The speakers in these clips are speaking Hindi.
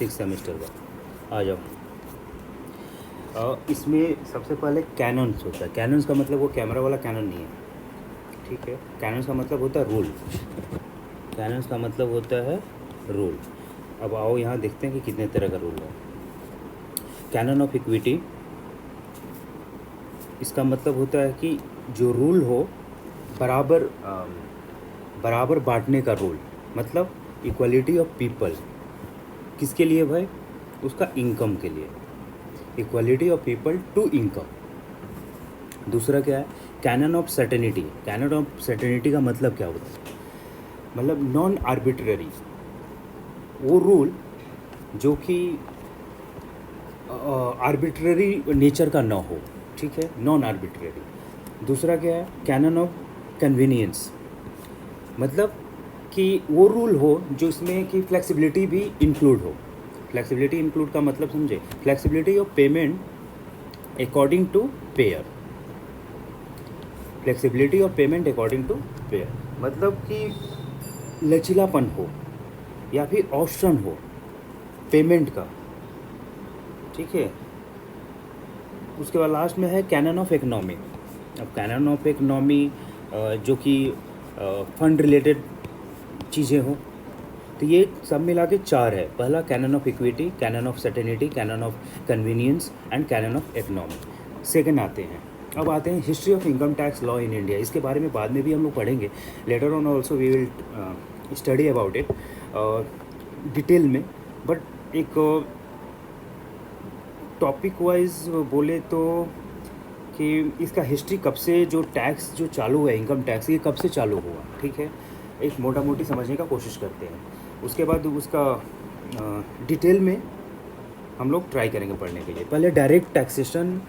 6 सेमेस्टर का। आ जाओ। इसमें सबसे पहले कैनन्स होता है। कैनन्स का मतलब वो कैमरा वाला कैनन नहीं है, ठीक है। कैनन्स का मतलब होता है रूल। कैनन्स का मतलब होता है रूल। अब आओ यहाँ देखते हैं कि कितने तरह का रूल है। कैनन ऑफ इक्विटी, इसका मतलब होता है कि जो रूल हो बराबर बांटने का रूल, मतलब इक्वलिटी ऑफ पीपल। किसके लिए भाई? उसका इनकम के लिए। Equality of people to income. दूसरा क्या है? Canon of certainty. Canon of certainty का मतलब क्या होता है? मतलब नॉन आर्बिट्ररी, वो रूल जो कि आर्बिट्ररी नेचर का ना हो, ठीक है, नॉन आर्बिट्ररी। दूसरा क्या है? कैनन ऑफ कन्वीनियंस, मतलब कि वो रूल हो जो इसमें कि फ्लेक्सिबिलिटी भी इंक्लूड हो। फ्लेक्सिबिलिटी इंक्लूड का मतलब समझे? Flexibility of payment according to payer. Flexibility of payment according to payer मतलब कि लचीलापन हो या फिर ऑप्शन हो पेमेंट का, ठीक है। उसके बाद लास्ट में है कैनन ऑफ इकोनॉमी। अब कैनन ऑफ इकोनॉमी जो कि फंड रिलेटेड चीज़ें हो, तो ये सब मिला के 4 है। पहला canon of equity, canon of certainty, canon of convenience and canon of economy. Second आते हैं, अब आते हैं history of income tax law in India. इसके बारे में बाद में भी हम लोग पढ़ेंगे, later on also we will study about it detail में। बट एक टॉपिक वाइज बोले तो कि इसका हिस्ट्री कब से, जो टैक्स जो चालू है इनकम टैक्स, ये कब से चालू हुआ, ठीक है, एक मोटा मोटी समझने का कोशिश करते हैं। उसके बाद उसका डिटेल में हम लोग ट्राई करेंगे पढ़ने के लिए। पहले डायरेक्ट टैक्सेशन,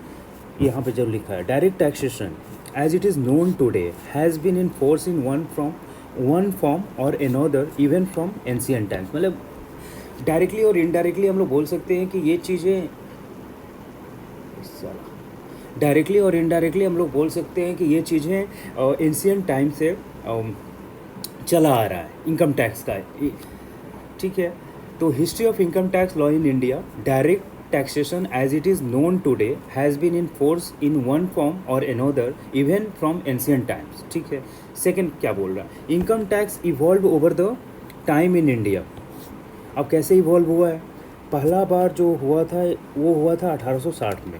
यहाँ पे जो लिखा है, direct taxation as it is known today has been in force in one form और another even from ancient times. मतलब डायरेक्टली और इनडायरेक्टली हम लोग बोल सकते हैं कि ये चीज़ें, डायरेक्टली और इनडायरेक्टली हम लोग बोल सकते हैं कि ये चीज़ें एंशिएंट टाइम से चला आ रहा है इनकम टैक्स का, ठीक है। तो history of income tax law in India, direct taxation as it is known today has been in force in one form और another even from ancient times, ठीक है। सेकंड क्या बोल रहा है? Income tax evolve over the time in India. अब कैसे इवॉल्व हुआ है? पहला बार जो हुआ था वो हुआ था 1860 में।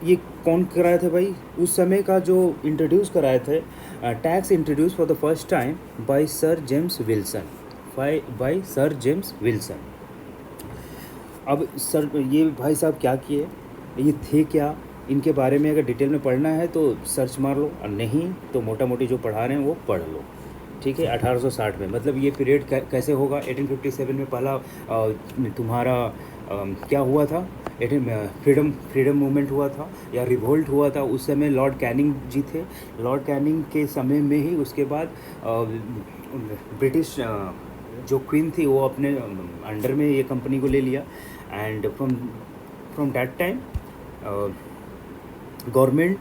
ये कौन कराए थे भाई? उस समय का जो इंट्रोड्यूस कराए थे, tax introduce for the first time by sir James Wilson, by sir James Wilson. अब सर ये भाई साहब क्या किए, ये थे क्या, इनके बारे में अगर डिटेल में पढ़ना है तो सर्च मार लो, और नहीं तो मोटा मोटी जो पढ़ा रहे हैं वो पढ़ लो, ठीक है। 1860 में, मतलब ये पीरियड कैसे होगा? 1857 में पहला तुम्हारा क्या हुआ था? फ्रीडम मूवमेंट हुआ था या रिवोल्ट हुआ था। उस समय लॉर्ड कैनिंग जी थे। लॉर्ड कैनिंग के समय में ही उसके बाद ब्रिटिश जो क्वीन थी वो अपने अंडर में ये कंपनी को ले लिया। And from that time government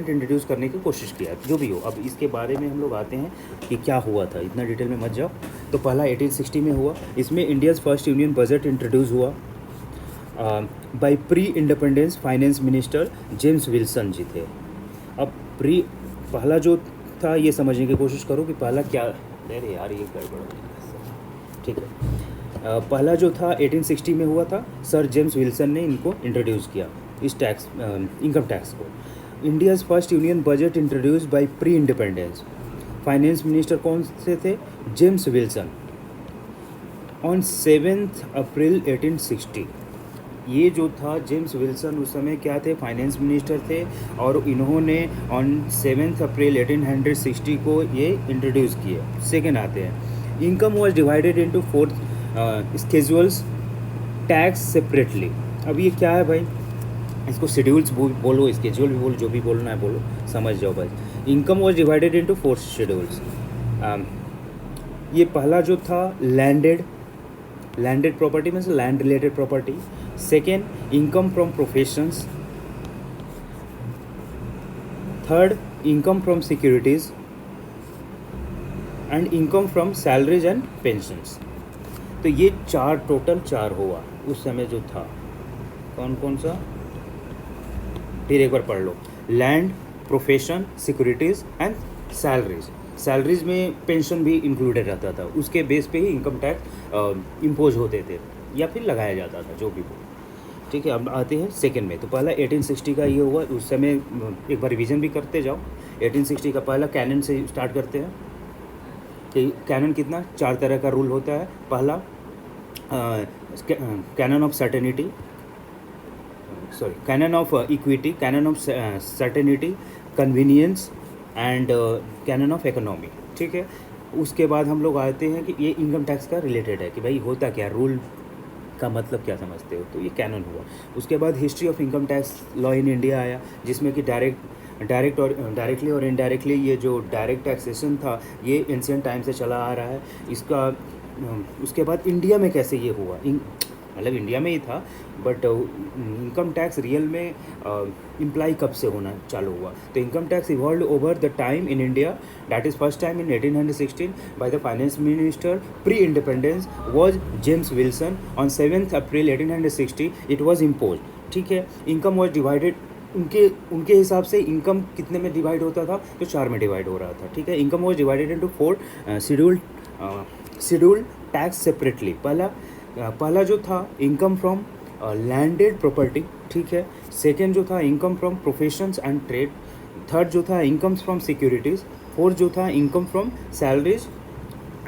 introduce करने की कोशिश किया, जो भी हो। अब इसके बारे में हम लोग आते हैं कि क्या हुआ था, इतना डिटेल में मत जाओ। तो पहला 1860 में हुआ। इसमें India's first union budget introduce हुआ by pre independence finance minister James Wilson ji थे। अब पहला जो था, ये समझने की कोशिश करो कि पहला क्या, अरे यार ये गड़बड़, ठीक है। पहला जो था 1860 में हुआ था, सर जेम्स विल्सन ने इनको इंट्रोड्यूस किया, इस टैक्स इनकम टैक्स को। India's first union budget introduce by pre independence finance minister कौन से थे? James Wilson. ऑन 7 अप्रैल 1860, ये जो था जेम्स विल्सन उस समय क्या थे? फाइनेंस मिनिस्टर थे, और इन्होंने ऑन 7 अप्रैल 1860 को ये इंट्रोड्यूस किए। सेकेंड आते हैं, income was divided into 4 schedules, tax separately. अब ये क्या है भाई? इसको शेड्यूल्स बोलो, स्केड्यूल भी बोलो, जो भी बोलना है बोलो, समझ जाओ भाई। Income was divided into 4 schedules. ये पहला जो था landed property means land related property. Second, income from professions. Third, income from securities and income from salaries and pensions. तो ये चार, टोटल चार हुआ उस समय जो था। कौन कौन सा, फिर एक बार पढ़ लो। Land, profession, securities and salaries. Salaries में पेंशन भी इंक्लूडेड रहता था, उसके बेस पे ही इनकम टैक्स इम्पोज होते थे या फिर लगाया जाता था, जो भी हो। ठीक है, अब आते हैं सेकंड में। तो पहला 1860 का ये हुआ, उस समय एक बार रिवीजन भी करते जाओ। 1860 का पहला कैनन से स्टार्ट करते हैं कि कैनन कितना, चार तरह का रूल होता है। पहला canon of certainty, sorry cannon of equity, canon of certainty, convenience and canon of economy. ठीक है, उसके बाद हम लोग आते हैं कि ये इनकम टैक्स का रिलेटेड है कि भाई होता क्या, रूल का मतलब क्या समझते हो, तो ये कैनन हुआ। उसके बाद history of income tax law in India आया, जिसमें कि डायरेक्ट और डायरेक्टली और इनडायरेक्टली ये जो डायरेक्ट टैक्सेशन था ये एंशिएंट टाइम से चला आ रहा है। इसका उसके बाद इंडिया में कैसे ये हुआ, मतलब इंडिया में ही था, बट इनकम टैक्स रियल में इम्प्लाई कब से होना चालू हुआ। तो income tax evolve over the time in India, that is first time in 1816 by the finance minister pre independence was James Wilson. On 7 April 1860 it was impose. ठीक है, इनकम वॉज डिवाइडेड, उनके हिसाब से इनकम कितने में डिवाइड होता था, तो चार में डिवाइड हो रहा था। ठीक है, income was divided into 4 scheduled tax separately. पहला जो था इनकम फ्रॉम लैंडेड प्रॉपर्टी। ठीक है, सेकेंड जो था income from professions and trade, third जो था इनकम्स फ्रॉम सिक्योरिटीज़, फोर्थ जो था income from salaries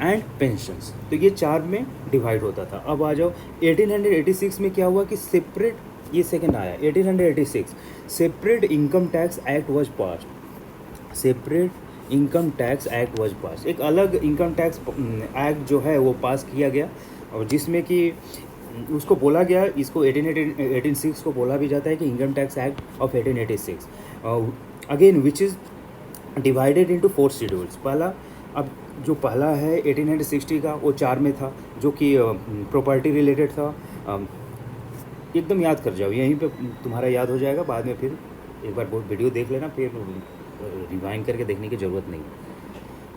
and pensions. तो ये चार में डिवाइड होता था। अब आ जाओ 1886 में क्या हुआ कि सेपरेट, ये सेकेंड आया 1886, separate income tax act was passed. Separate income tax act was pass, एक अलग इनकम टैक्स एक्ट जो है वो पास किया गया, और जिसमें कि उसको बोला गया, इसको 1886 को बोला भी जाता है कि income tax act of 1886 again which is divided into 4 schedules. पहला, अब जो पहला है 1860 का वो चार में था, जो कि प्रॉपर्टी रिलेटेड था। एकदम याद कर जाओ, यहीं पे तुम्हारा याद हो जाएगा, बाद में फिर एक बार बहुत वीडियो देख लेना, फिर रिवाइंड करके देखने की ज़रूरत नहीं है।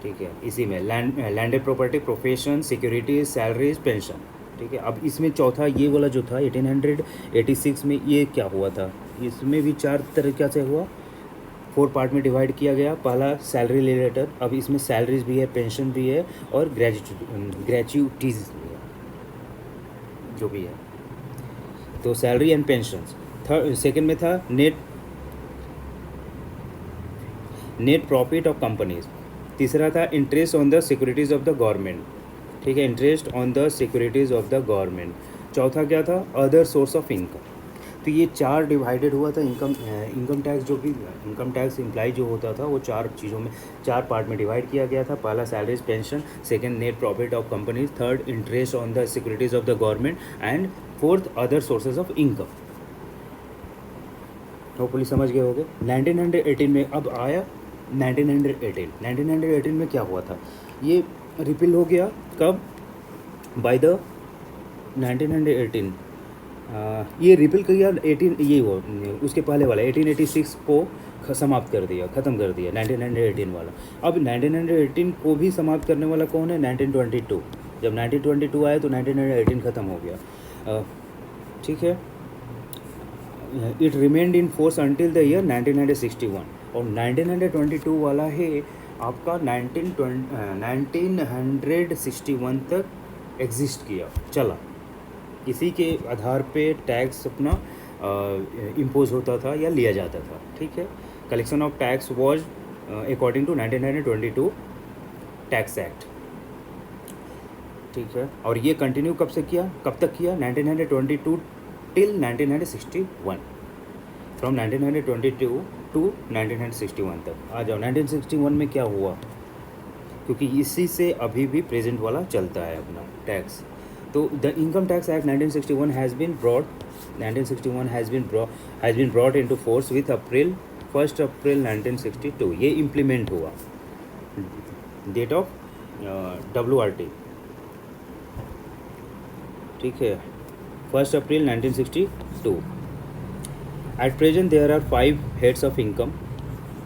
ठीक है, इसी में landed property, profession, securities, salaries, pension. ठीक है, अब इसमें चौथा ये वाला जो था 1886 में, ये क्या हुआ था, इसमें भी चार तरीक़ा से हुआ, 4 पार्ट में डिवाइड किया गया। पहला सैलरी रिलेटेड, अब इसमें सैलरीज भी है, पेंशन भी है और ग्रेच्युटीज भी है, जो भी है। तो salary and pension. Third, second में था नेट प्रॉफिट ऑफ कंपनीज। तीसरा था interest on the securities of the government. ठीक है, interest on the securities of the government. चौथा क्या था, अदर सोर्स ऑफ इनकम। तो ये चार डिवाइडेड हुआ था इनकम टैक्स, जो कि इनकम टैक्स इम्प्लाई जो होता था वो चार चीज़ों में, चार पार्ट में डिवाइड किया गया था। पहला salaries pension, second net profit of companies, third interest on the securities of the government and fourth other sources of income. Hopefully समझ गए होंगे। 1918 में अब आया 1918 में क्या हुआ था, ये रिपील हो गया कब, बाय द 1918 ये रिपील किया 18, ये वो उसके पहले वाला 1886 को समाप्त कर दिया, ख़त्म कर दिया 1918 वाला। अब 1918 को भी समाप्त करने वाला कौन है, 1922। जब 1922 आया तो 1918 ख़त्म हो गया। ठीक है, it remained in force until the year 1961, और 1922 वाला है आपका 1961 तक एग्जिस्ट किया, चला। इसी के आधार पे टैक्स अपना इम्पोज होता था या लिया जाता था। ठीक है, collection of tax was according to 1922 tax act. ठीक है, और ये कंटिन्यू कब से किया, कब तक किया, 1922 टिल 1961, फ्रॉम 1922 टू 1961 तक। आ जाओ 1961 में क्या हुआ, क्योंकि इसी से अभी भी प्रेजेंट वाला चलता है अपना टैक्स। तो the income tax act 1961 has been brought into force with 1 April 1962। ये इम्प्लीमेंट हुआ, डेट ऑफ WRT। ठीक है, 1 April 1962। At present there are 5 heads of income.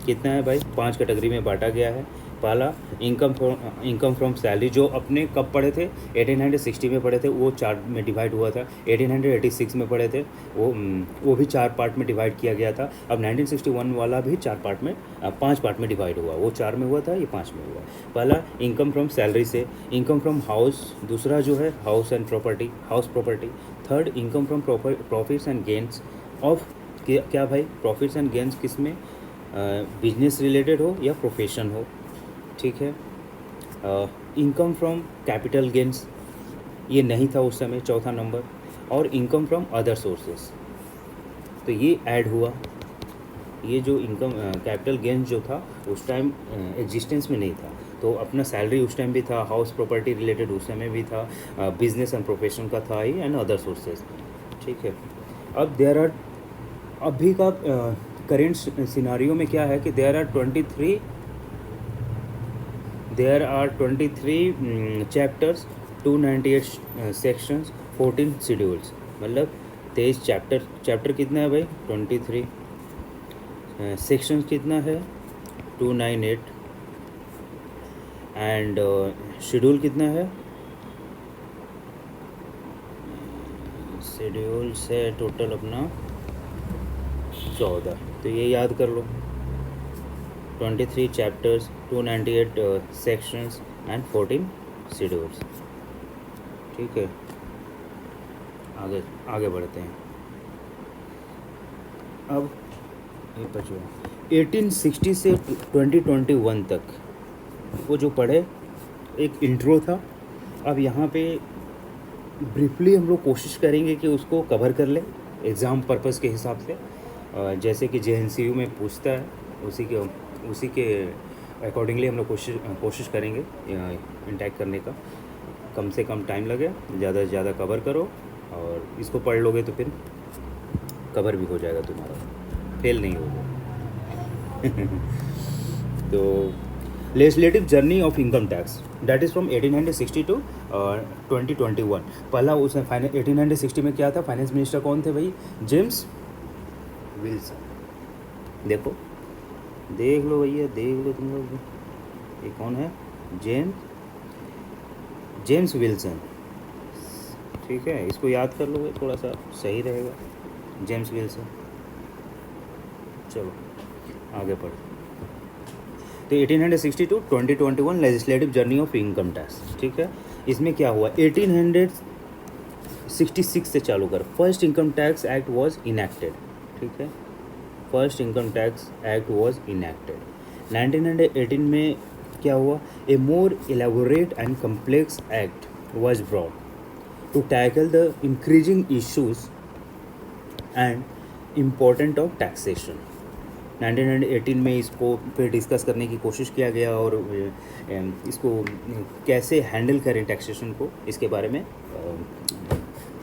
कितना है भाई, 5 कैटेगरी में बांटा गया है। पहला इनकम फ्रॉम सैलरी, जो अपने कब पढ़े थे, 1860 में पढ़े थे, वो चार में डिवाइड हुआ था। 1886 में पढ़े थे, वो भी चार पार्ट में डिवाइड किया गया था। अब 1961 वाला भी चार पार्ट में, पांच पार्ट में डिवाइड हुआ। वो चार में हुआ था, ये पाँच में हुआ। पहला इनकम फ्रॉम सैलरी से, इनकम फ्रॉम हाउस, दूसरा जो है house and property, house property. Third income from profits and gains of, क्या भाई, प्रॉफिट्स एंड गेंस किस में, बिजनेस रिलेटेड हो या प्रोफेशन हो, ठीक है। इनकम फ्रॉम कैपिटल गेंस, ये नहीं था उस समय, चौथा नंबर। और इनकम फ्रॉम अदर सोर्सेस, तो ये ऐड हुआ। ये जो इनकम कैपिटल गेंस जो था उस टाइम एग्जिस्टेंस में नहीं था, तो अपना सैलरी उस टाइम भी था, हाउस प्रॉपर्टी रिलेटेड उस समय भी था, बिजनेस एंड प्रोफेशन का था ही, एंड अदर सोर्सेज, ठीक है। अब देयर आर, अभी का करेंट सिनारियो में क्या है कि there are 23 chapters, 298 sections, 14 schedules, मतलब 23 चैप्टर कितना है भाई, 23, सेक्शंस कितना है, 298, एंड शेड्यूल कितना है, शेड्यूल्स है टोटल अपना 14, तो ये याद कर लो, 23 चैप्टर्स, 298 सेक्शंस एंड 14 शेड्यूल्स, ठीक है। आगे बढ़ते हैं। अब ये बचो 1860 से 2021 तक वो जो पढ़े, एक इंट्रो था। अब यहाँ पे ब्रीफली हम लोग कोशिश करेंगे कि उसको कवर कर ले एग्ज़ाम पर्पस के हिसाब से, जैसे कि JNCU में पूछता है, उसी के अकॉर्डिंगली हम लोग कोशिश करेंगे इंटैक्ट करने का। कम से कम टाइम लगे, ज़्यादा से ज़्यादा कवर करो, और इसको पढ़ लोगे तो फिर कवर भी हो जाएगा तुम्हारा, फेल नहीं होगा। तो legislative journey of income tax, that is from 1860 to 2021। पहला उसमें 1860 में क्या था, फाइनेंस मिनिस्टर कौन थे भाई, जेम्स विल्सन। देख लो भैया, देख लो तुम लोग, ये कौन है, जेम्स विल्सन, ठीक है। इसको याद कर लोगे थोड़ा सा सही रहेगा, जेम्स विल्सन। चलो आगे पढ़ो। तो 1860 to 2021 legislative journey of income tax, ठीक है। इसमें क्या हुआ, 1866 से चालू कर, first income tax act was enacted, ठीक है। First income tax act was enacted. 1918 में क्या हुआ, a more elaborate and complex act was brought to tackle the increasing issues and important of taxation. 1918 में इसको फिर डिस्कस करने की कोशिश किया गया, और इसको कैसे हैंडल करें टैक्सेशन को, इसके बारे में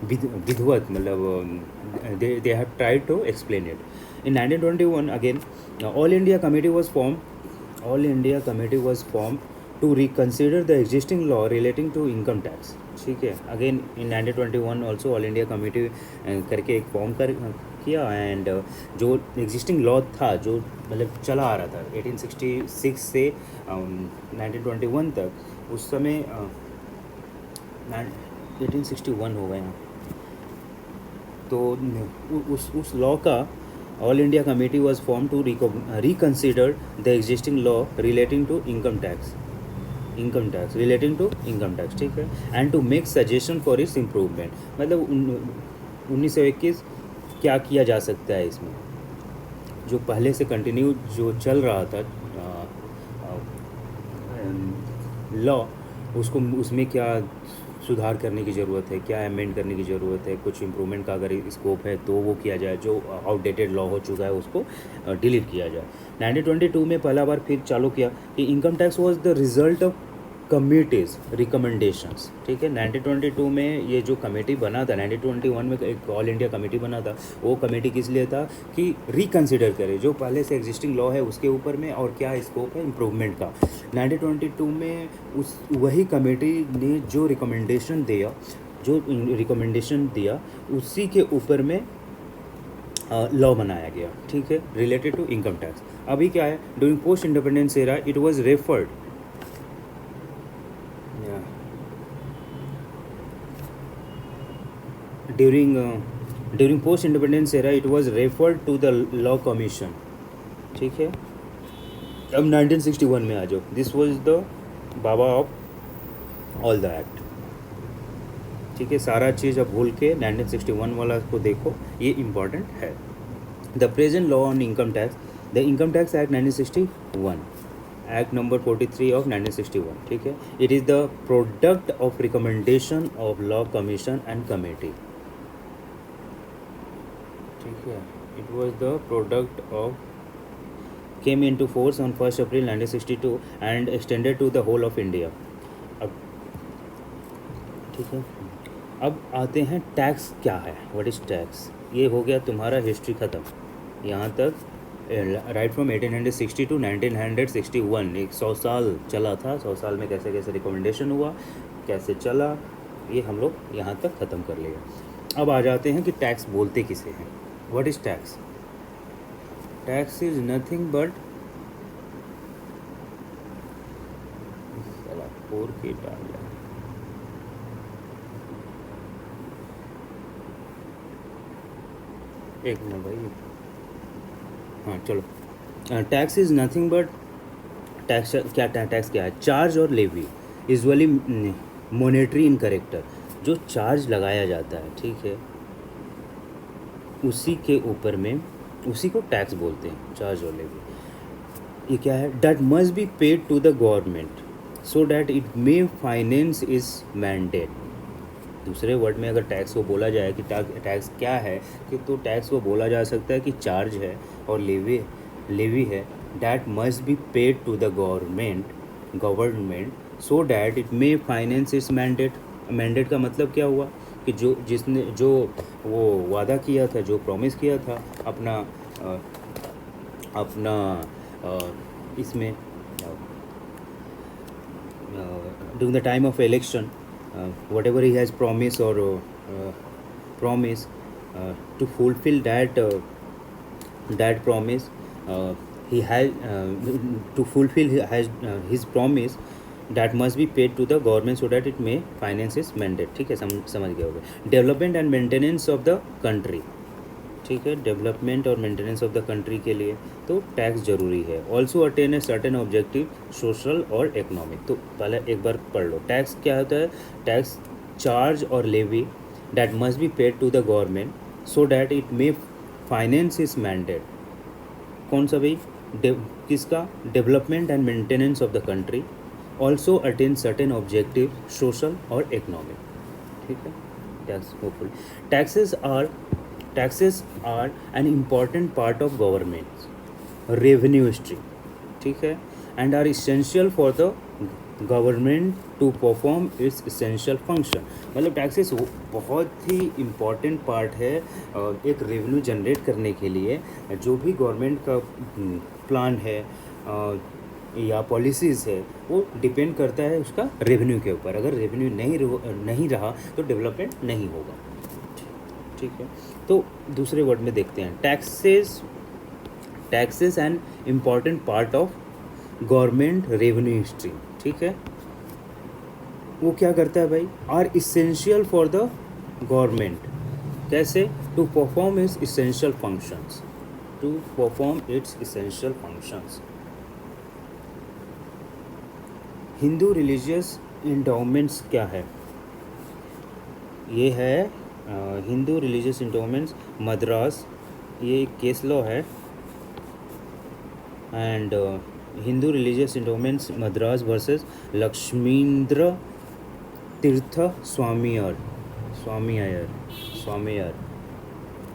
विधिवत, मतलब they have tried to explain it. In 1921 again, All India Committee was formed to reconsider the existing law relating to income tax, ठीक है। Again in 1921 also All India Committee करके एक फॉर्म किया, एंड जो एग्जिस्टिंग लॉ था, जो मतलब चला आ रहा था 1866 से 1921 तक, उस समय 1861 हो गए हैं, तो उस लॉ का All India Committee was formed to reconsider the existing law relating to income tax, ठीक है, and to make suggestion for its improvement। मतलब 1921 क्या किया जा सकता है इसमें, जो पहले से कंटिन्यू जो चल रहा था लॉ, उसमें क्या सुधार करने की ज़रूरत है, क्या अमेंड करने की ज़रूरत है, कुछ इम्प्रूवमेंट का अगर स्कोप है तो वो किया जाए, जो आउटडेटेड लॉ हो चुका है उसको डिलीट किया जाए। 1922 में पहला बार फिर चालू किया कि income tax was the result of committees recommendations, ठीक है। 1922 में ये जो कमेटी बना था, 1921 में एक ऑल इंडिया कमेटी बना था, वो कमेटी किस लिए था कि रिकन्सिडर करे जो पहले से एग्जिस्टिंग लॉ है उसके ऊपर में, और क्या स्कोप है इम्प्रूवमेंट का। 1922 में वही कमेटी ने जो रिकमेंडेशन दिया उसी के ऊपर में लॉ बनाया गया, ठीक है, रिलेटेड टू इनकम टैक्स। अभी क्या है, during post independence era it was referred during post independence era it was referred to the law commission. ठीक है. अब 1961 में आ जाओ. दिस वाज द बाबा ऑफ ऑल द एक्ट. ठीक है. सारा चीज़ अब भूल के 1961 वाला को देखो, ये इम्पॉर्टेंट है. The present law on income tax, the income tax act 1961, act number 43 of 1961. ठीक है. It is the product of recommendation of law commission and committee. ठीक है. It was the product of came into force on 1st April 1962 and extended to the whole of India. अब ठीक है. अब आते हैं टैक्स क्या है. What is tax. ये हो गया तुम्हारा हिस्ट्री ख़त्म. यहाँ तक राइट फ्रॉम 1860 टू 1961 एक 100 साल चला था. 100 साल में कैसे कैसे रिकमेंडेशन हुआ, कैसे चला, ये हम लोग यहाँ तक ख़त्म कर लिया. अब आ जाते हैं कि टैक्स बोलते किसे हैं. What is tax. Tax is nothing but four के डाल एक मिनट भाई. हाँ चलो. Tax is nothing but tax क्या टैक्स क्या है. चार्ज और लेवी यूजुअली मॉनेटरी इन करेक्टर. जो चार्ज लगाया जाता है, ठीक है, उसी के ऊपर में उसी को टैक्स बोलते हैं. चार्ज और लेवी ये क्या है. That must be paid to the government so that it may finance is mandate. दूसरे वर्ड में अगर टैक्स को बोला जाए कि टैक्स क्या है, कि तो टैक्स को बोला जा सकता है कि चार्ज है और लेवी है. That must be paid to the government so that it may finance is mandate. Mandate का मतलब क्या हुआ कि जो वो वादा किया था, जो प्रॉमिस किया था अपना इसमें during the time of election, whatever he has promised or to fulfill that promise, he has to fulfill his promise, that must be paid to the government so that it may finance its mandate. ठीक है. समझ गए होगे. Development and maintenance of the country. ठीक है. डेवलपमेंट और मेंटेनेंस ऑफ द कंट्री के लिए तो टैक्स ज़रूरी है. Also attain a certain objective social और इकोनॉमिक. तो पहले एक बार पढ़ लो. टैक्स क्या होता है. टैक्स चार्ज और levy that must be paid to the government so that it may finance is mandate. कौन सा भाई. किसका. Development and maintenance of the country. Also attain certain objective social और इकोनॉमिक. ठीक है. Tax hopeful. Taxes are an important part of government's revenue stream. ठीक है. And are essential for the government to perform its essential function. मतलब टैक्सेस बहुत ही इम्पॉर्टेंट पार्ट है एक रेवेन्यू जनरेट करने के लिए. जो भी गवर्नमेंट का प्लान है या पॉलिसीज़ है वो डिपेंड करता है उसका रेवेन्यू के ऊपर. अगर रेवेन्यू नहीं रहा तो डेवलपमेंट नहीं होगा. ठीक है. तो दूसरे वर्ड में देखते हैं. Taxes an important part of government revenue stream. ठीक है. वो क्या करता है भाई. Are essential for the government. कैसे. To perform its essential functions. Hindu religious endowments क्या है. ये है हिंदू रिलीजियस इंडोमेंट्स मद्रास. ये एक केस लॉ है. And Hindu religious endowments Madras versus Lakshmindra Theertha Swamiar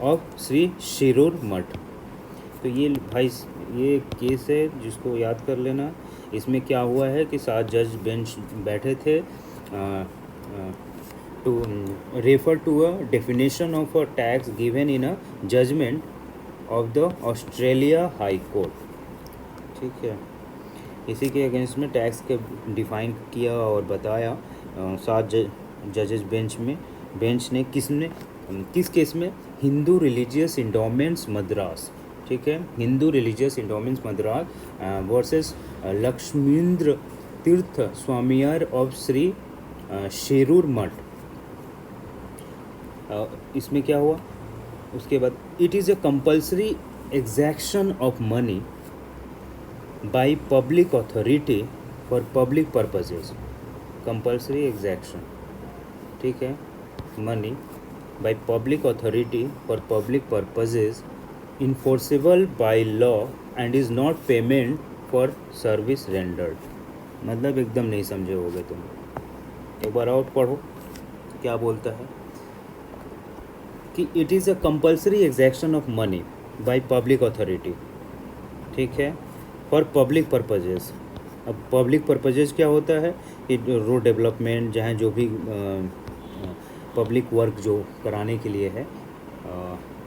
of Shri Shirur मठ. तो ये भाई ये केस है जिसको याद कर लेना. इसमें क्या हुआ है कि 7 जज बेंच बैठे थे to refer to a definition of a tax given in a judgment of the Australia High Court. ठीक है. इसी के अगेंस्ट में टैक्स के डिफाइन किया और बताया 7 जजेस बेंच ने किस केस में. Hindu religious endowments Madras. ठीक है. Hindu religious endowments Madras versus Lakshmindra तीर्थ स्वामीयार ऑफ श्री शिरूर मठ. इसमें क्या हुआ उसके बाद, it is a compulsory exaction of money by public authority for public purposes. Compulsory exaction, ठीक है, money by public authority for public purposes enforceable by law and is not payment for service rendered. मतलब एकदम नहीं समझे होगे तुम, एक बार और पढ़ो क्या बोलता है कि it is a compulsory exaction of money by public authority, ठीक है, फॉर पब्लिक पर्पजेज। अब पब्लिक पर्पजेज क्या होता है कि रोड डेवलपमेंट, जहाँ जो भी पब्लिक वर्क जो कराने के लिए है,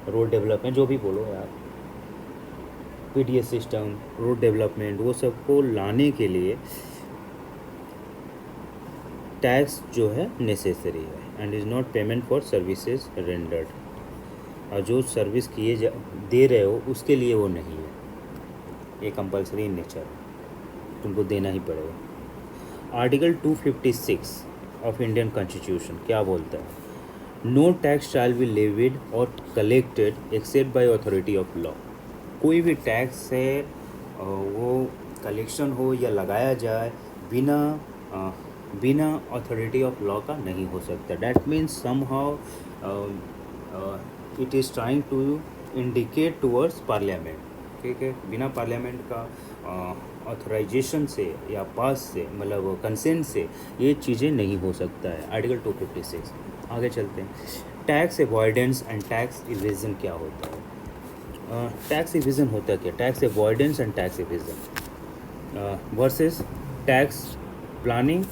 रोड डेवलपमेंट जो भी बोलो यार, पीडीएस सिस्टम, रोड डेवलपमेंट, वो सबको लाने के लिए टैक्स जो है नेसेसरी है and is not payment for services rendered. और जो सर्विस दे रहे हो उसके लिए वो नहीं है, ये कंपल्सरी इन नेचर, तुमको देना ही पड़ेगा। आर्टिकल 256 ऑफ इंडियन कॉन्स्टिट्यूशन क्या बोलता है? No tax shall be levied और collected except by authority of law. कोई भी टैक्स है वो कलेक्शन हो या लगाया जाए बिना अथॉरिटी ऑफ लॉ का नहीं हो सकता। That means somehow it is trying to indicate towards parliament, ठीक है, बिना पार्लियामेंट का ऑथराइजेशन से या पास से, मतलब कंसेंट से ये चीज़ें नहीं हो सकता है। आर्टिकल 256। आगे चलते हैं। Tax avoidance and tax evasion क्या होता है? टैक्स इवेजन होता है क्या? Tax avoidance and tax evasion versus tax planning.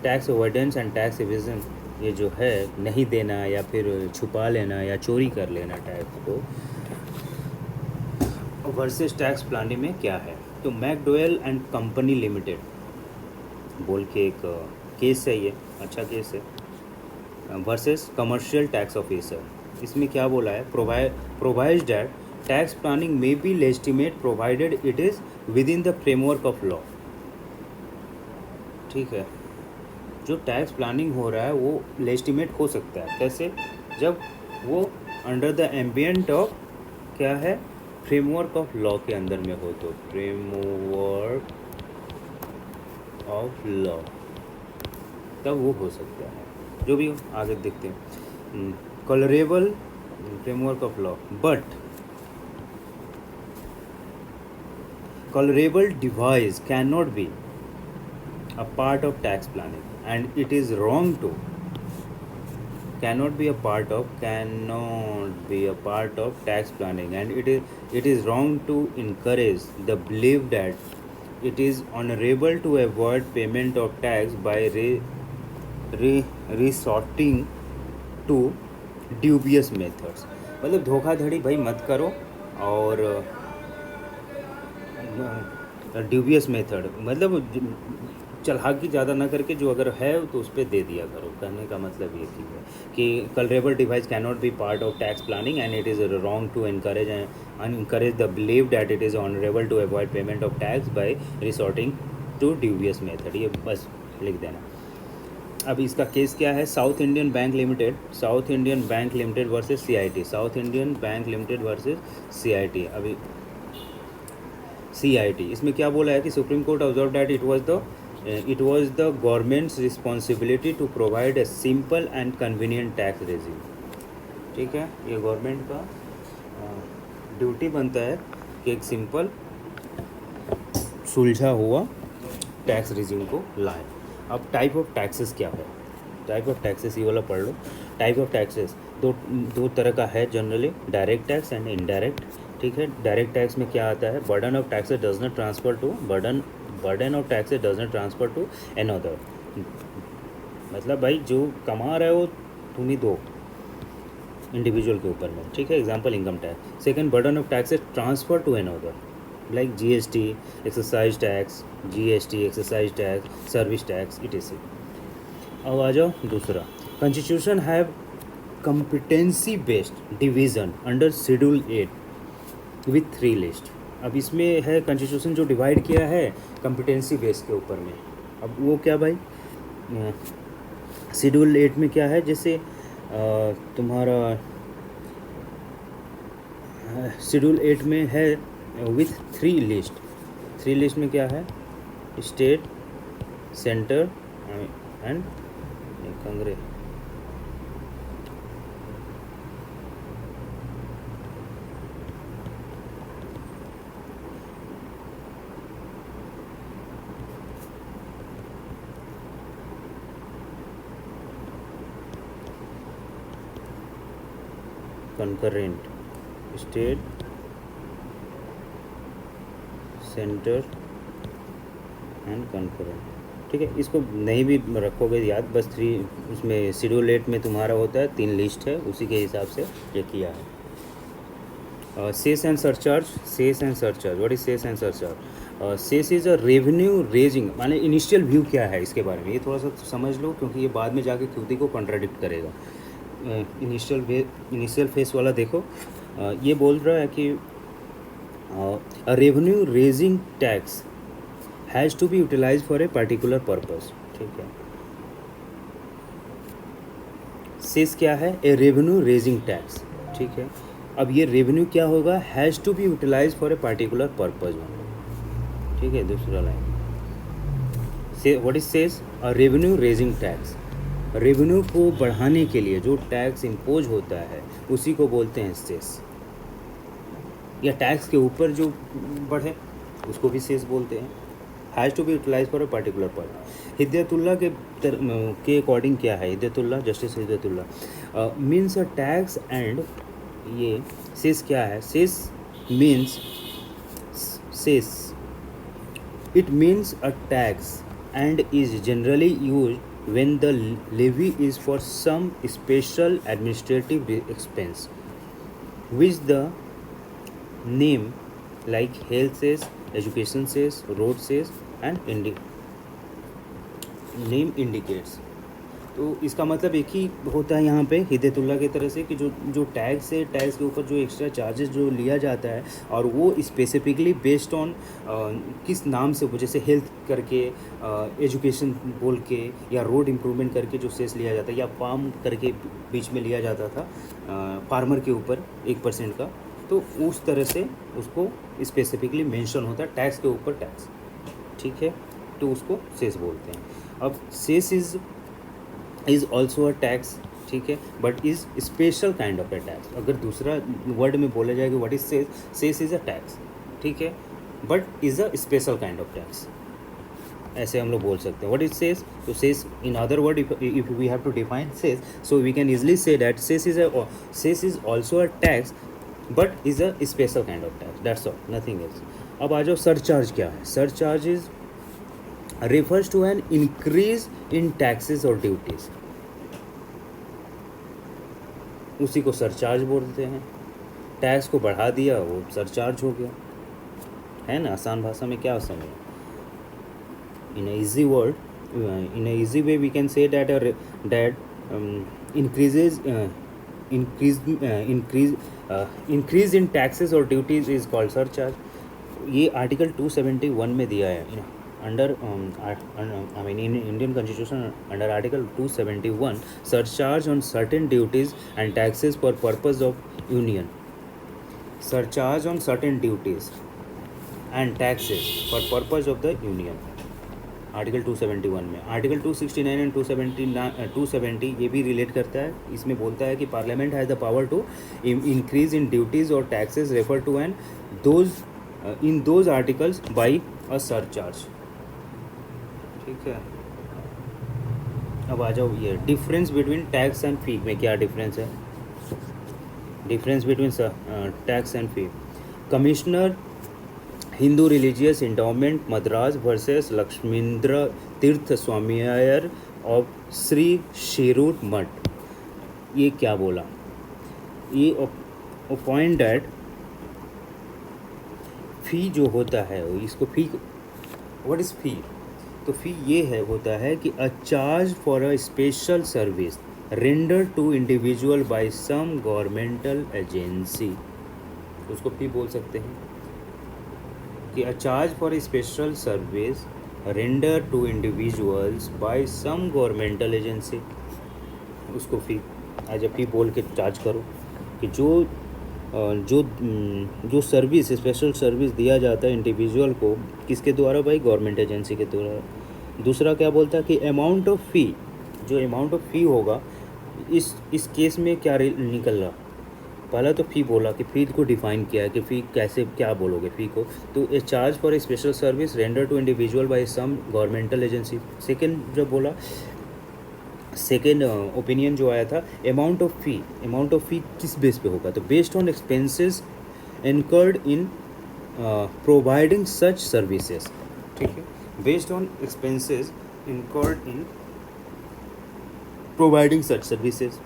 Tax avoidance and tax evasion, ये जो है नहीं देना या फिर छुपा लेना या चोरी कर लेना टैक्स को, वर्सेस टैक्स प्लानिंग में क्या है? तो मैकडोवेल एंड कंपनी लिमिटेड बोल के एक केस है, ये अच्छा केस है, वर्सेस कमर्शियल टैक्स ऑफिसर। इसमें क्या बोला है? Provides that tax planning may be legitimate provided it is with in the framework of law. ठीक है, जो टैक्स प्लानिंग हो रहा है वो लेजिटिमेट हो सकता है। कैसे? जब वो अंडर द एम्बियंट ऑफ क्या है, फ्रेमवर्क ऑफ लॉ के अंदर में हो, तो फ्रेमवर्क ऑफ लॉ तब वो हो सकता है। जो भी हो, आगे देखते हैं। Colourable framework of law, but colourable device can not B a part of tax planning, and it is wrong to cannot be a part of tax planning, and it is wrong to encourage the belief that it is honorable to avoid payment of tax by resorting to dubious methods। मतलब धोखाधड़ी भाई मत करो, और ड्यूबियस मेथड मतलब चलाकी ज़्यादा ना करके जो अगर है तो उस पर दे दिया करो। कहने का मतलब ये है कि colourable device can not be part of tax planning and it is wrong to encourage the believe that it is honourable to avoid payment of tax by resorting to dubious method. ये बस लिख देना। अब इसका केस क्या है? South Indian Bank limited versus CIT। South Indian Bank limited versus CIT। अभी CIT, इसमें क्या बोला है कि supreme court observe that it was the government's responsibility to provide a simple and convenient tax regime। ठीक है, ये गवर्नमेंट का ड्यूटी बनता है कि एक सिंपल सुलझा हुआ टैक्स रिजीम को लाए। अब टाइप ऑफ टैक्सेस क्या है? टाइप ऑफ टैक्सेस ये वाला पढ़ लो। टाइप ऑफ टैक्सेस दो तरह का है generally, direct tax and indirect. ठीक है, डायरेक्ट टैक्स में क्या आता है? Burden of taxes does not transfer to another. मतलब भाई जो कमा रहे हो तुम ही दो इंडिविजुअल के ऊपर में। ठीक है, example income tax. Second, burden of taxes transfer to another, like GST, exercise tax, service tax, etc। अब आ जाओ दूसरा, constitution have competency based division under schedule 8 with 3 list. अब इसमें है कॉन्स्टिट्यूशन जो डिवाइड किया है कॉम्पिटेंसी बेस के ऊपर में। अब वो क्या भाई? शेड्यूल 8 में क्या है, जैसे तुम्हारा शेड्यूल 8 में है विथ थ्री लिस्ट में क्या है, state, centre and Congress. Concurrent, state, centre and concurrent. ठीक है, इसको नहीं भी रखोगे याद, बस थ्री, उसमें शेड्यूल 8 में तुम्हारा होता है 3 लिस्ट है, उसी के हिसाब से ये किया है। Cess and surcharge, what is cess and surcharge? Cess is a revenue raising, माने इनिशियल व्यू क्या है इसके बारे में, ये थोड़ा सा समझ लो, क्योंकि ये बाद में जाके खुद ही को कॉन्ट्राडिक्ट करेगा। इनिशियल फेस वाला देखो, ये बोल रहा है कि revenue raising tax has to be utilise for a particular purpose. ठीक है, सेस क्या है, ए रेवेन्यू रेजिंग टैक्स। ठीक है, अब ये रेवेन्यू क्या होगा, has to be utilise for a particular purpose. ठीक है, दूसरा लाइन से what is cess, a revenue raising tax, revenue को बढ़ाने के लिए जो टैक्स इम्पोज होता है उसी को बोलते हैं सेस, या टैक्स के ऊपर जो बढ़े उसको भी सेस बोलते हैं। Has to be utilise for a particular purpose. Hidayatullah के अकॉर्डिंग क्या है, Hidayatullah, justice Hidayatullah, means a tax and, ये सेस क्या है, cess means, cess it means a tax and is generally used when the levy is for some special administrative expense which the name like health cess, education cess, road cess and name indicates। तो इसका मतलब एक ही होता है यहाँ पे हिदायतुल्लाह की तरह से, कि जो टैक्स है, टैक्स के ऊपर जो एक्स्ट्रा चार्जेस जो लिया जाता है, और वो स्पेसिफिकली बेस्ड ऑन किस नाम से, वो जैसे हेल्थ करके, एजुकेशन बोल के, या रोड इम्प्रूवमेंट करके जो सेस लिया जाता है, या फार्म करके बीच में लिया जाता था फार्मर के ऊपर 1% का, तो उस तरह से उसको स्पेसिफिकली मेंशन होता है टैक्स के ऊपर टैक्स। ठीक है, तो उसको सेस बोलते हैं। अब cess is also a tax, ठीक है, but is special kind of a tax. अगर दूसरा वर्ड में बोला जाए कि what is cess, cess is a tax, ठीक है, but is a special kind of tax, ऐसे हम लोग बोल सकते हैं। व्हाट इज सेस, तो cess in other word, if we have to define cess, so we can easily say that cess is also a tax but is a special kind of tax, that's all, nothing else. अब आ जाओ सरचार्ज क्या है। Surcharge is refers to an increase in taxes or duties, उसी को सरचार्ज बोलते हैं। टैक्स को बढ़ा दिया, वो सरचार्ज हो गया, है ना। आसान भाषा में क्या समझे, in easy word, in easy way we can say that increase in taxes और ड्यूटीज इज कॉल्ड सरचार्ज। ये आर्टिकल 271 में दिया है under I mean in Indian Constitution, under Article 271, surcharge on certain duties and taxes for purpose of Union, surcharge on certain duties and taxes for purpose of the Union, article 271 में। आर्टिकल 269 एंड 270 ये भी रिलेट करता है। इसमें बोलता है कि parliament has the power to increase in duties और taxes refer to and in those articles by a surcharge. ठीक है, अब आ जाओ ये difference between tax and fee में क्या डिफरेंस है। Difference between tax and fee. Commissioner Hindu religious endowment Madras versus Lakshmindra Theertha Swamiar of Shri Shirur मठ, ये क्या बोला, ये पॉइंट डैट फ़ी जो होता है इसको फ़ी, व्हाट इज़ फ़ी, तो फ़ी ये है होता है कि a charge for a special service render to individual by some governmental agency, उसको फ़ी बोल सकते हैं। कि a charge for a special service render to individuals by some governmental agency, उसको फी एज ए फी बोल के चार्ज करो कि जो सर्विस, स्पेशल सर्विस दिया जाता है इंडिविजुअल को, किसके द्वारा भाई? गवर्नमेंट एजेंसी के द्वारा। दूसरा क्या बोलता है कि अमाउंट ऑफ फ़ी, जो अमाउंट ऑफ फ़ी होगा, इस केस में क्या निकल रहा? पहला तो फ़ी बोला कि फ़ी को डिफाइन किया है कि फ़ी कैसे, क्या बोलोगे फ़ी को? तो a charge for a special service render to individual by some governmental agency. Second जो बोला, सेकेंड ओपिनियन जो आया था, अमाउंट ऑफ फ़ी किस बेस पे होगा? तो based on expenses incurred in providing such services, ठीक है, based on expenses incurred in providing such services.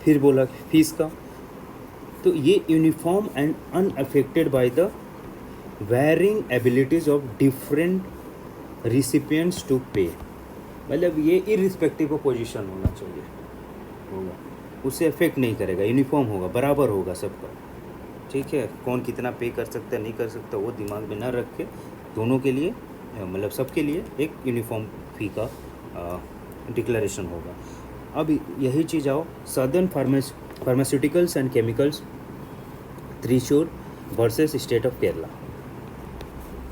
फिर बोला फीस का, तो ये uniform and unaffected by the varying abilities of different recipients to pay, मतलब ये इरिस्पेक्टिव ऑफ पोजीशन होना चाहिए, होगा, उसे अफेक्ट नहीं करेगा, यूनिफॉर्म होगा, बराबर होगा सबका, ठीक है। कौन कितना पे कर सकता है, नहीं कर सकता, वो दिमाग में ना रख के दोनों के लिए, मतलब सबके लिए एक यूनिफॉर्म फी का डिक्लेरेशन होगा। अब यही चीज़ आओ southern pharmaceuticals and chemicals Thrissur versus state of Kerala,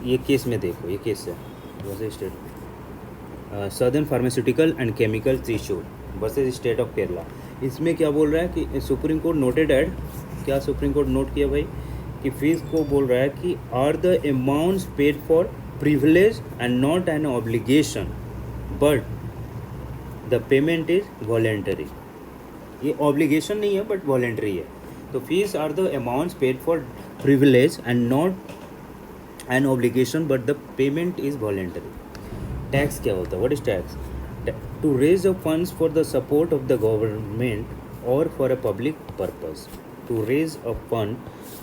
ये केस में देखो, ये केस है versus state southern pharmaceutical and chemical Thrissur versus state of Kerala. इसमें क्या बोल रहा है कि सुप्रीम कोर्ट नोटेड एट, क्या सुप्रीम कोर्ट नोट किया भाई कि फीस को बोल रहा है कि are the amounts paid for privilege and not an obligation but the payment is voluntary. ये ऑब्लिगेशन नहीं है बट वॉलेंटरी है। तो fees are the amounts paid for privilege and not an obligation but the payment is voluntary. Tax क्या होता है? What is tax? To raise a funds for the support of the government और for a public purpose. To raise a fund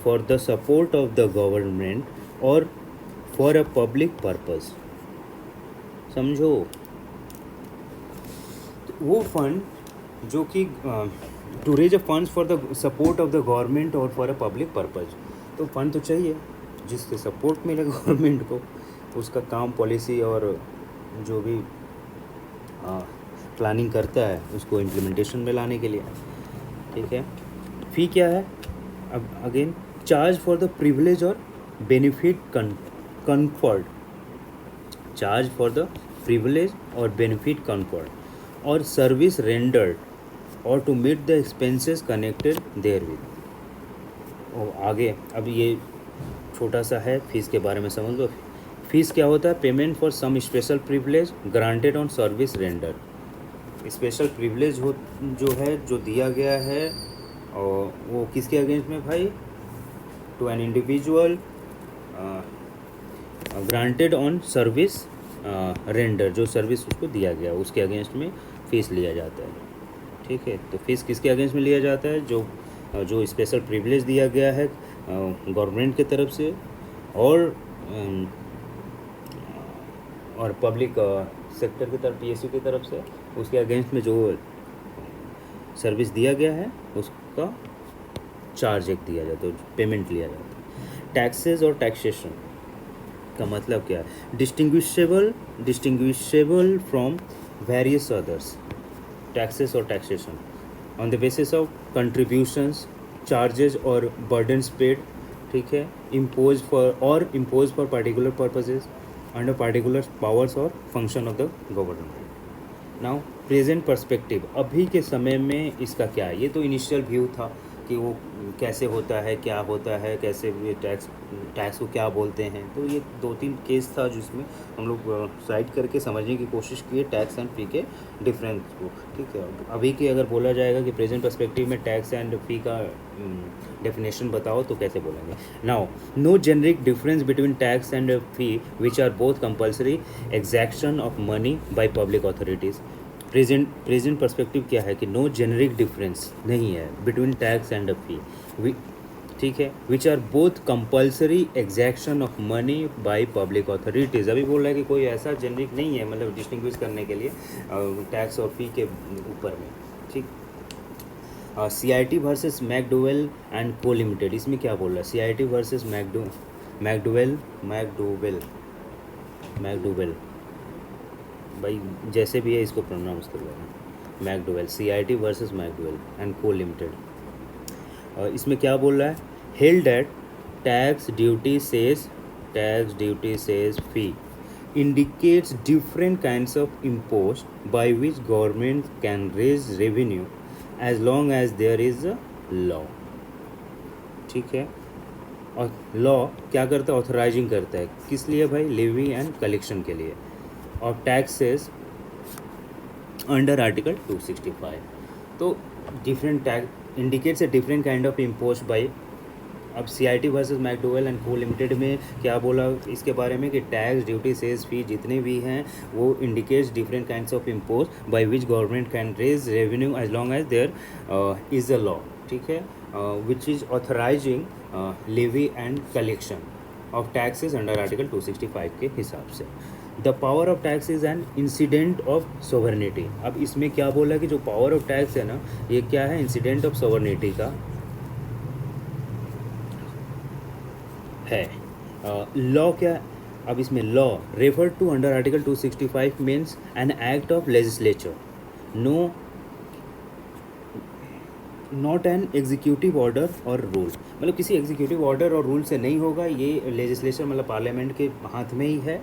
for the support of the government और फॉर अ पब्लिक पर्पज, समझो। वो फंड जो कि to raise a funds for the support of the government और फॉर अ पब्लिक पर्पज, तो फंड तो चाहिए जिससे सपोर्ट मिले गवर्नमेंट को, उसका काम पॉलिसी और जो भी प्लानिंग करता है उसको इम्प्लीमेंटेशन में लाने के लिए, ठीक है। फ़ी क्या है? अब again, charge for the privilege और benefit conferred, charge for the privilege और बेनिफिट कन्फर्ड और सर्विस रेंडर्ड और to meet the expenses connected therewith. और आगे अब ये छोटा सा है, फीस के बारे में समझ लो। फीस क्या होता है? Payment for some special privilege granted on service render. Special privilege हो जो है, जो दिया गया है, और वो किसके अगेंस्ट में भाई? To an individual granted on service render, जो सर्विस उसको दिया गया उसके अगेंस्ट में फ़ीस लिया जाता है, ठीक है। तो फीस किसके अगेंस्ट में लिया जाता है? जो स्पेशल प्रिविलेज दिया गया है गवर्नमेंट की तरफ से और पब्लिक सेक्टर की तरफ, पीएसयू की तरफ से, उसके अगेंस्ट में जो सर्विस दिया गया है उसका चार्ज एक दिया जाता है, पेमेंट लिया जाता है। टैक्सेस और टैक्सेशन का मतलब क्या है? Distinguishable from various others. Taxes और taxation on the basis of contributions, charges और बर्डन्स पेड, ठीक है, impose for particular purposes under particular powers और function of the government. Now present perspective, अभी के समय में इसका क्या है? ये तो इनिशियल व्यू था कि वो कैसे होता है, क्या होता है, कैसे ये टैक्स को क्या बोलते हैं। तो ये 2-3 केस था जिसमें हम लोग साइड करके समझने की कोशिश की टैक्स एंड फी के डिफरेंस को, ठीक है। अभी के अगर बोला जाएगा कि प्रेजेंट पर्सपेक्टिव में टैक्स एंड फी का डेफिनेशन बताओ तो कैसे बोलेंगे? Now, no generic difference between tax and fee which are both compulsory exaction of money by public authorities. Present perspective क्या है कि नो जेनरिक डिफरेंस नहीं है बिटवीन टैक्स एंड फी, ठीक है, which are both compulsory exaction of money by public authorities. अभी बोल रहा है कि कोई ऐसा जेनरिक नहीं है, मतलब डिस्टिंग्विश करने के लिए टैक्स और फी के ऊपर में, ठीक। CIT वर्सेस मैकडोवेल एंड को लिमिटेड, इसमें क्या बोल रहा है? CIT वर्सेस मैकडोवेल मैकडोवेल, भाई जैसे भी है इसको प्रोनाउंस कर लेना, McDowell, CIT versus McDowell and को लिमिटेड। इसमें क्या बोल रहा है, held at tax duty says fee indicates different kinds of impost by which government can raise revenue as long as there is a law। ठीक है, और लॉ क्या करता है, ऑथराइजिंग करता है, किस लिए भाई, लेवी एंड कलेक्शन के लिए, और टैक्सेस अंडर आर्टिकल 265। तो different tax indicates a different kind of impose by. अब CIT वर्सेस मैकडोवेल एंड को लिमिटेड में क्या बोला इसके बारे में कि टैक्स ड्यूटी सेल्स फी जितने भी हैं वो indicates different kinds of impose by which government can raise revenue as long as there is a law. ठीक है, which is authorising levy and collection of taxes under article 265 के हिसाब से। The power of tax is an incident of sovereignty. अब इसमें क्या बोला कि जो पावर ऑफ टैक्स है ना, ये क्या है, इंसिडेंट ऑफ सोवर्निटी का है। लॉ क्या, अब इसमें law refer to under article 265 means an act of legislature, no not an executive order और रूल। मतलब किसी एग्जीक्यूटिव ऑर्डर और रूल से नहीं होगा, ये लेजिस्लेचर मतलब पार्लियामेंट के हाथ में ही है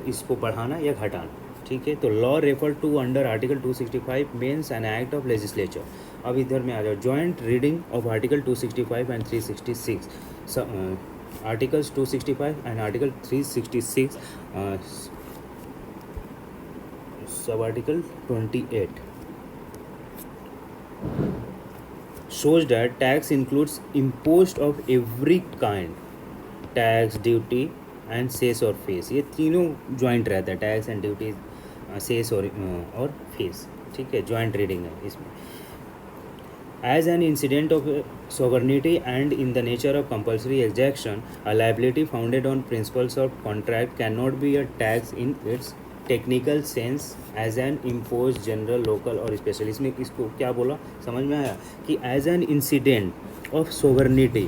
इसको बढ़ाना या घटाना। ठीक है, तो law refer to under article 265 means an act of legislature. अब इधर में आ जाओ, joint reading of article 265 and 366, articles 265 and article 366, sub article 28 shows that tax includes impost of every kind, tax, duty and cess or fees। ये तीनों ज्वाइंट रहता है, टैक्स एंड ड्यूटी, सेस और फीस। ठीक है, ज्वाइंट रीडिंग है इसमें। As an incident of sovereignty and in the nature of compulsory exaction, a liability founded on principles of contract cannot be a tax in its technical sense as an impost general local और स्पेशल। इसमें इसको क्या बोला, समझ में आया कि as an incident of sovereignty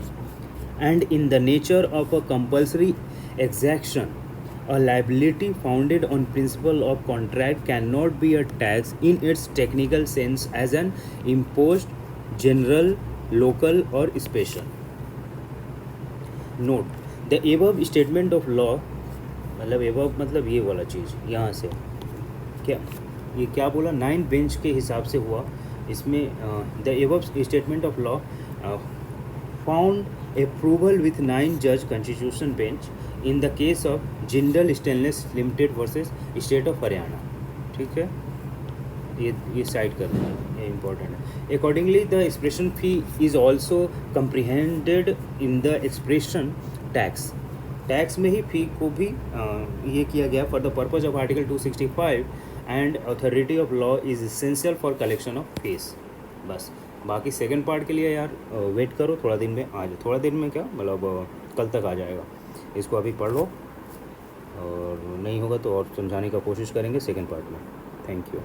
and in the nature of a compulsory exaction, a liability founded on principle of contract cannot be a tax in its technical sense as an imposed general local or special। note the above statement of law, मतलब above मतलब ये वाला चीज़ यहाँ से क्या, ये क्या बोला, 9 बेंच के हिसाब से हुआ इसमें। The above statement of law found approval with 9 judge constitution bench in the case of Jindal Stainless Limited versus State of Haryana। ठीक है, ये साइड करना है, ये इम्पोर्टेंट है। Accordingly the expression fee is also comprehended in the expression tax. Tax में ही फी को भी ये किया गया for the purpose of article 265 and authority of law is essential for collection of fees. बस, बाकी सेकंड पार्ट के लिए यार वेट करो, थोड़ा दिन में आ जाए, थोड़ा दिन में क्या मतलब कल तक आ जाएगा। इसको अभी पढ़ लो और नहीं होगा तो और समझाने का कोशिश करेंगे सेकंड पार्ट में। Thank you.